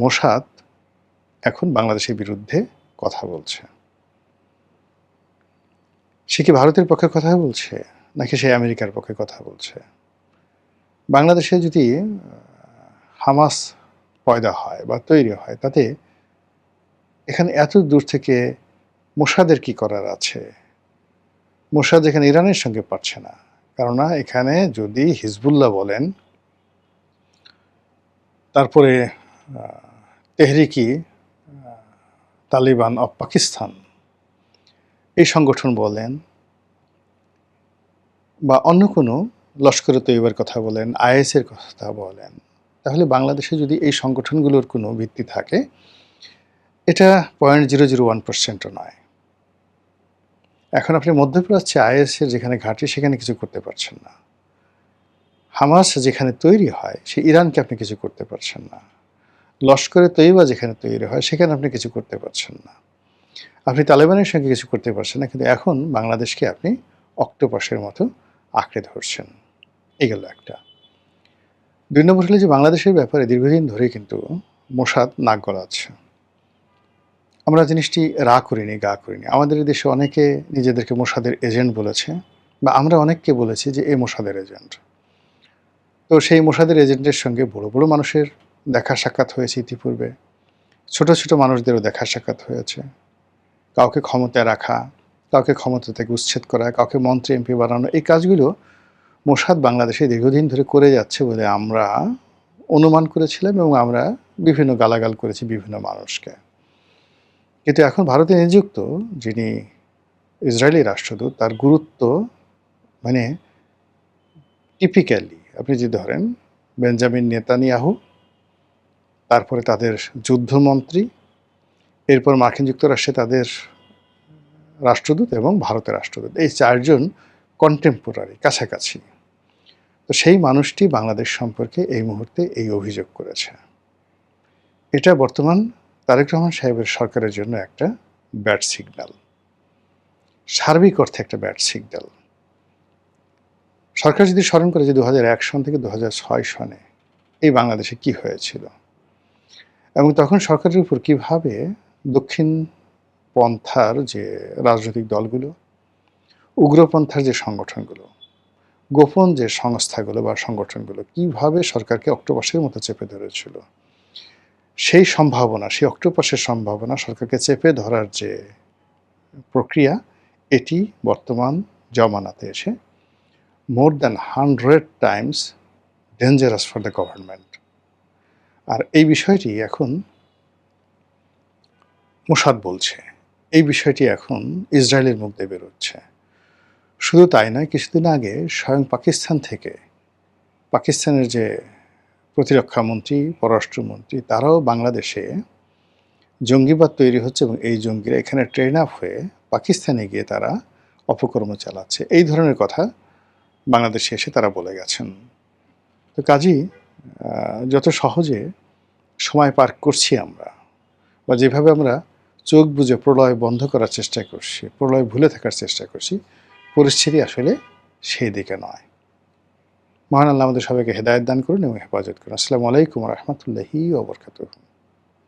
Mossad এখন বাংলাদেশের বিরুদ্ধে কথা বলছে। সে কি ভারতের পক্ষে কথা বলছে নাকি সে আমেরিকার পক্ষে কথা বলছে? বাংলাদেশে যদি হামাস পয়দা হয় বা তৈরি হয়, তাতে এখানে এত দূর থেকে মোসাদের কি করার আছে? মোসাদ এখানে ইরানের সঙ্গে পারছে না, কেননা এখানে যদি হিজবুল্লাহ বলেন, তারপরে তেহরিকি তালিবান অফ পাকিস্তান এই সংগঠন বলেন, বা অন্য কোনো লস্করে তৈবার কথা বলেন, আইএসের কথা বলেন, তাহলে বাংলাদেশে যদি এই সংগঠনগুলোর কোনো ভিত্তি থাকে, এটা 0.001%ও নয়। এখন আপনি মধ্যপ্রাচ্যে আইএসের যেখানে ঘাঁটি সেখানে কিছু করতে পারছেন না। হামাস যেখানে তৈরি হয় সে ইরানকে আপনি কিছু করতে পারছেন না। লস্করে তৈবা যেখানে তৈরি হয় সেখানে আপনি কিছু করতে পারছেন না। আপনি তালেবানের সঙ্গে কিছু করতে পারছেন না, কিন্তু এখন বাংলাদেশকে আপনি অক্টোপাসের মতো আঁকড়ে ধরছেন। এই গেল একটা। ২ নম্বর হলো যে বাংলাদেশের ব্যাপারে দীর্ঘদিন ধরে কিন্তু মোসাদ নাক গলাচ্ছে। আমরা জিনিসটি রা করিনি, গা করিনি। আমাদের দেশে অনেকে নিজেদেরকে মোসাদের এজেন্ট বলেছে, বা আমরা অনেককে বলেছি যে এ মোসাদের এজেন্ট। তো সেই মোসাদের এজেন্টের সঙ্গে বড় বড় মানুষের দেখা সাক্ষাৎ হয়েছে ইতিপূর্বে, ছোট ছোট মানুষদেরও দেখা সাক্ষাৎ হয়েছে। কাউকে ক্ষমতায় রাখা, কাউকে ক্ষমতা থেকে উচ্ছেদ করা, কাউকে মন্ত্রী এমপি বানানো, এই কাজগুলো মোসাদ বাংলাদেশে দীর্ঘদিন ধরে করে যাচ্ছে বলে আমরা অনুমান করেছিলাম, এবং আমরা বিভিন্ন গালাগাল করেছি বিভিন্ন মানুষকে। কিন্তু এখন ভারতে নিযুক্ত যিনি ইসরায়েলি রাষ্ট্রদূত, তার গুরুত্ব মানে টিপিক্যালি আপনি যদি ধরেন বেঞ্জামিন নেতানিয়াহু, তারপরে তাদের যুদ্ধমন্ত্রী, এরপর মার্কিন যুক্তরাষ্ট্রে তাদের রাষ্ট্রদূত এবং ভারতের রাষ্ট্রদূত, এই 4 জন কন্টেম্পোরারি, কাছাকাছি। তো সেই মানুষটি বাংলাদেশ সম্পর্কে এই মুহূর্তে এই অভিযোগ করেছে। এটা বর্তমান তারেক রহমান সাহেবের সরকারের জন্য একটা ব্যাড সিগন্যাল, সার্বিক অর্থে একটা ব্যাড সিগন্যাল। সরকার যদি স্মরণ করে যে 2001 সন থেকে 2006 সনে এই বাংলাদেশে কি হয়েছিল, এবং তখন সরকারের উপর কীভাবে দক্ষিণ পন্থার যে রাজনৈতিক দলগুলো, উগ্রপন্থার যে সংগঠনগুলো, গোপন যে সংস্থাগুলো বা সংগঠনগুলো কীভাবে সরকারকে অক্টোপাসের মতো চেপে ধরেছিল, সেই সম্ভাবনা, সেই অক্টোপাসের সম্ভাবনা, সরকারকে চেপে ধরার যে প্রক্রিয়া, এটি বর্তমান জমানাতে এসে more than 100 times dangerous for the government. আর এই বিষয়টি এখন মোসাদ বলছে, এই বিষয়টি এখন ইসরায়েলের মুখ দিয়ে বেরোচ্ছে। শুধু তাই নয়, কিছুদিন আগে স্বয়ং পাকিস্তান থেকে পাকিস্তানের যে প্রতিরক্ষামন্ত্রী, পররাষ্ট্রমন্ত্রী, তারাও বাংলাদেশে জঙ্গিবাদ তৈরি হচ্ছে এবং এই জঙ্গিরা এখানে ট্রেন আপ হয়ে পাকিস্তানে গিয়ে তারা অপকর্ম চালাচ্ছে, এই ধরনের কথা বাংলাদেশে এসে তারা বলে গেছেন। তো কাজেই যত সহজে সময় পার করছি আমরা, বা যেভাবে আমরা চোখ বুজে প্রলয় বন্ধ করার চেষ্টা করছি, প্রলয় ভুলে থাকার চেষ্টা করছি, পরিস্থিতি আসলে সেই দিকে নয়। মহান আল্লাহ আমাদের সবাইকে হেদায়েত দান করুন এবং হেফাজত করুন। আসসালামু আলাইকুম ওয়া রাহমাতুল্লাহি ওয়া বারাকাতুহু।